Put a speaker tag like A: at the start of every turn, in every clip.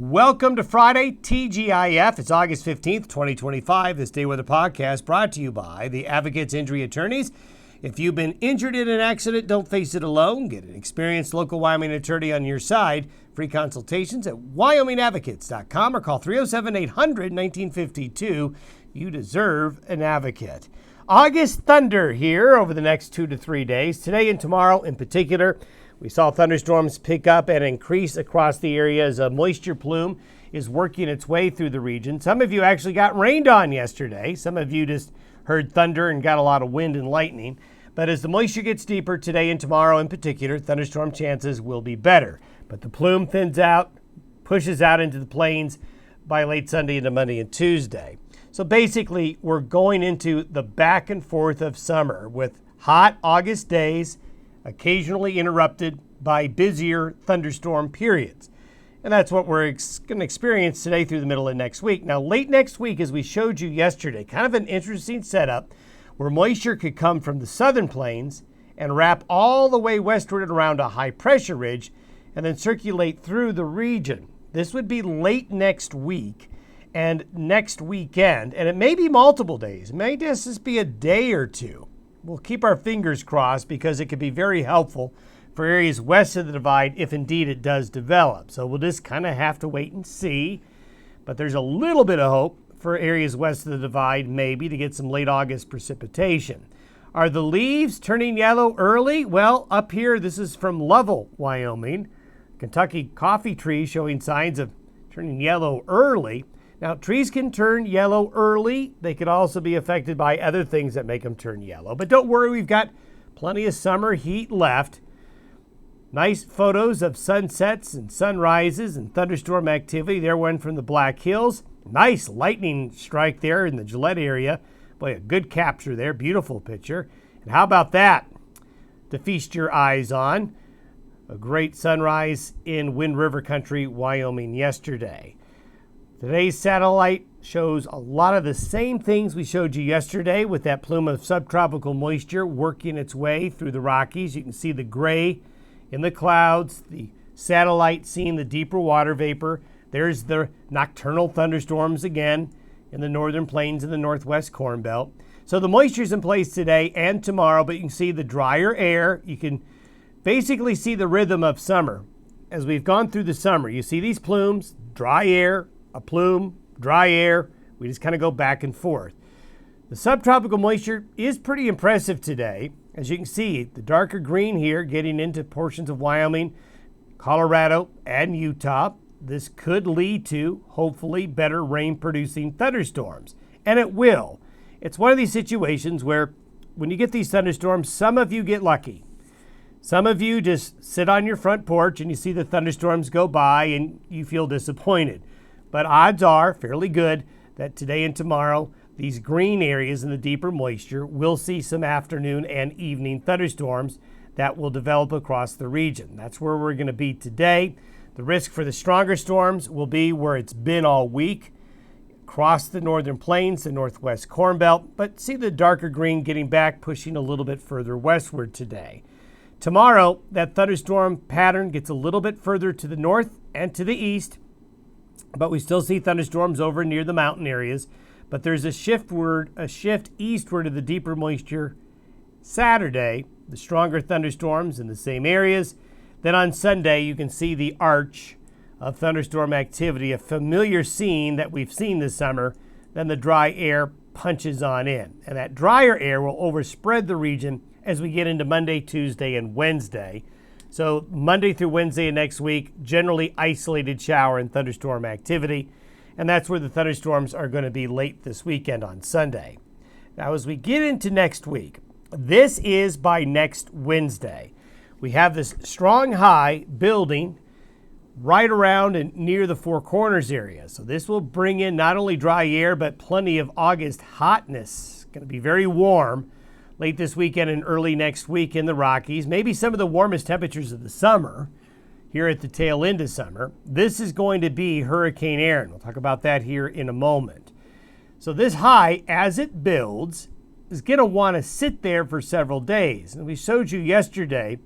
A: Welcome to Friday, TGIF. It's August 15th, 2025. This DayWeather Podcast brought to you by the Advocates Injury Attorneys. If you've been injured in an accident, don't face it alone. Get an experienced local Wyoming attorney on your side. Free consultations at wyomingadvocates.com or call 307-800-1952. You deserve an advocate. August thunder here over the next 2 to 3 days. Today and tomorrow in particular, we saw thunderstorms pick up and increase across the area as a moisture plume is working its way through the region. Some of you actually got rained on yesterday. Some of you just heard thunder and got a lot of wind and lightning. But as the moisture gets deeper today and tomorrow in particular, thunderstorm chances will be better. But the plume thins out, pushes out into the plains by late Sunday into Monday and Tuesday. So basically, we're going into the back and forth of summer with hot August days, occasionally interrupted by busier thunderstorm periods. And that's what we're going to experience today through the middle of next week. Now, late next week, as we showed you yesterday, kind of an interesting setup where moisture could come from the southern plains and wrap all the way westward around a high pressure ridge and then circulate through the region. This would be late next week and next weekend, and it may be multiple days. It may just be a day or two. We'll keep our fingers crossed because it could be very helpful for areas west of the divide if indeed it does develop. So we'll just kind of have to wait and see. But there's a little bit of hope for areas west of the divide maybe to get some late August precipitation. Are the leaves turning yellow early? Well, up here, this is from Lovell, Wyoming. Kentucky coffee tree showing signs of turning yellow early. Now, trees can turn yellow early. They could also be affected by other things that make them turn yellow. But don't worry, we've got plenty of summer heat left. Nice photos of sunsets and sunrises and thunderstorm activity. There, one from the Black Hills. Nice lightning strike there in the Gillette area. Boy, a good capture there. Beautiful picture. And how about that to feast your eyes on? A great sunrise in Wind River Country, Wyoming yesterday. Today's satellite shows a lot of the same things we showed you yesterday with that plume of subtropical moisture working its way through the Rockies. You can see the gray in the clouds, the satellite seeing the deeper water vapor. There's the nocturnal thunderstorms again in the northern plains and the northwest Corn Belt. So the moisture's in place today and tomorrow, but you can see the drier air. You can basically see the rhythm of summer. As we've gone through the summer, you see these plumes, dry air, a plume, dry air. We just kind of go back and forth. The subtropical moisture is pretty impressive today. As you can see, the darker green here getting into portions of Wyoming, Colorado, and Utah. This could lead to, hopefully, better rain-producing thunderstorms. And it will. It's one of these situations where when you get these thunderstorms, some of you get lucky. Some of you just sit on your front porch and you see the thunderstorms go by and you feel disappointed. But odds are fairly good that today and tomorrow, these green areas in the deeper moisture will see some afternoon and evening thunderstorms that will develop across the region. That's where we're going to be today. The risk for the stronger storms will be where it's been all week, across the northern plains, the northwest Corn Belt, but see the darker green getting back, pushing a little bit further westward today. Tomorrow, that thunderstorm pattern gets a little bit further to the north and to the east, but we still see thunderstorms over near the mountain areas. But there's a shift eastward of the deeper moisture Saturday, the stronger thunderstorms in the same areas. Then on Sunday, you can see the arch of thunderstorm activity, a familiar scene that we've seen this summer. Then the dry air punches on in. And that drier air will overspread the region as we get into Monday, Tuesday, and Wednesday. So Monday through Wednesday of next week, generally isolated shower and thunderstorm activity. And that's where the thunderstorms are going to be late this weekend on Sunday. Now, as we get into next week, this is by next Wednesday. We have this strong high building right around and near the Four Corners area. So this will bring in not only dry air, but plenty of August hotness. It's going to be very warm late this weekend and early next week in the Rockies. Maybe some of the warmest temperatures of the summer here at the tail end of summer. This is going to be Hurricane Aaron. We'll talk about that here in a moment. So this high, as it builds, is going to want to sit there for several days. And we showed you yesterday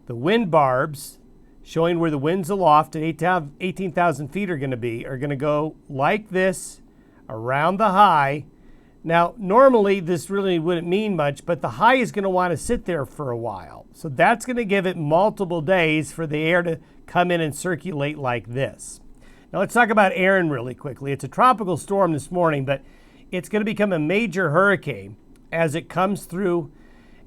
A: the wind barbs showing where the winds aloft at 18,000 feet are going to go like this around the high. Now, normally this really wouldn't mean much, but the high is going to want to sit there for a while. So that's going to give it multiple days for the air to come in and circulate like this. Now let's talk about Aaron really quickly. It's a tropical storm this morning, but it's going to become a major hurricane as it comes through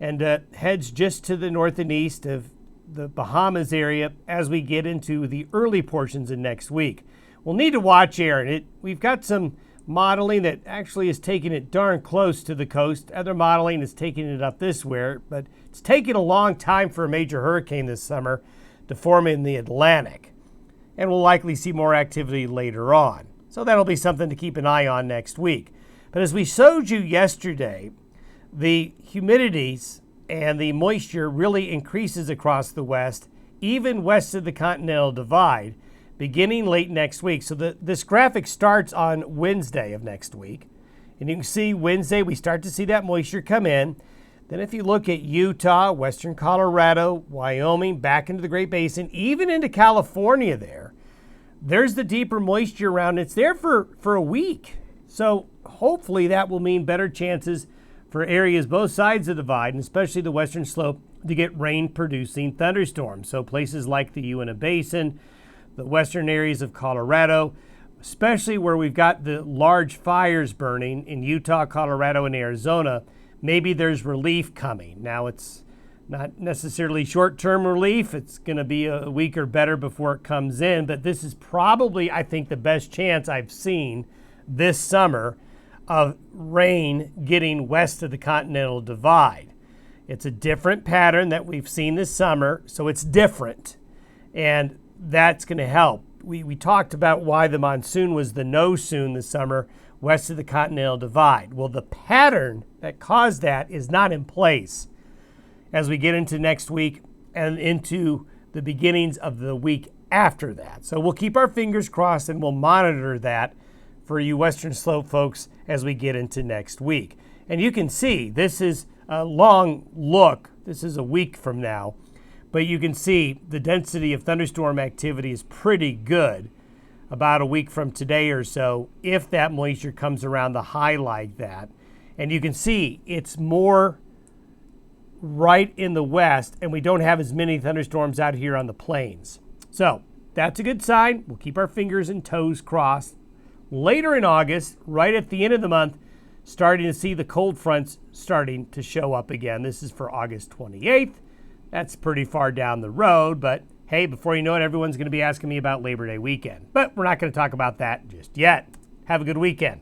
A: and heads just to the north and east of the Bahamas area as we get into the early portions of next week. We'll need to watch Aaron. We've got some modeling that actually is taking it darn close to the coast. Other modeling is taking it up this way, but it's taken a long time for a major hurricane this summer to form in the Atlantic. And we'll likely see more activity later on. So that'll be something to keep an eye on next week. But as we showed you yesterday, the humidities and the moisture really increases across the west, even west of the Continental Divide, beginning late next week. So this graphic starts on Wednesday of next week. And you can see Wednesday, we start to see that moisture come in. Then if you look at Utah, western Colorado, Wyoming, back into the Great Basin, even into California there's the deeper moisture around. It's there for a week. So hopefully that will mean better chances for areas both sides of the divide, and especially the western slope, to get rain-producing thunderstorms. So places like the Uinta Basin, the western areas of Colorado, especially where we've got the large fires burning in Utah, Colorado, and Arizona, maybe there's relief coming. Now, it's not necessarily short-term relief. It's going to be a week or better before it comes in, but this is probably, I think, the best chance I've seen this summer of rain getting west of the Continental Divide. It's a different pattern that we've seen this summer, so it's different, and that's going to help. We talked about why the monsoon was the no-soon this summer west of the Continental Divide. Well, the pattern that caused that is not in place as we get into next week and into the beginnings of the week after that. So we'll keep our fingers crossed and we'll monitor that for you Western Slope folks as we get into next week. And you can see this is a long look. This is a week from now. But you can see the density of thunderstorm activity is pretty good about a week from today or so if that moisture comes around the high like that. And you can see it's more right in the west, and we don't have as many thunderstorms out here on the plains. So that's a good sign. We'll keep our fingers and toes crossed. Later in August, right at the end of the month, starting to see the cold fronts starting to show up again. This is for August 28th. That's pretty far down the road, but hey, before you know it, everyone's going to be asking me about Labor Day weekend. But we're not going to talk about that just yet. Have a good weekend.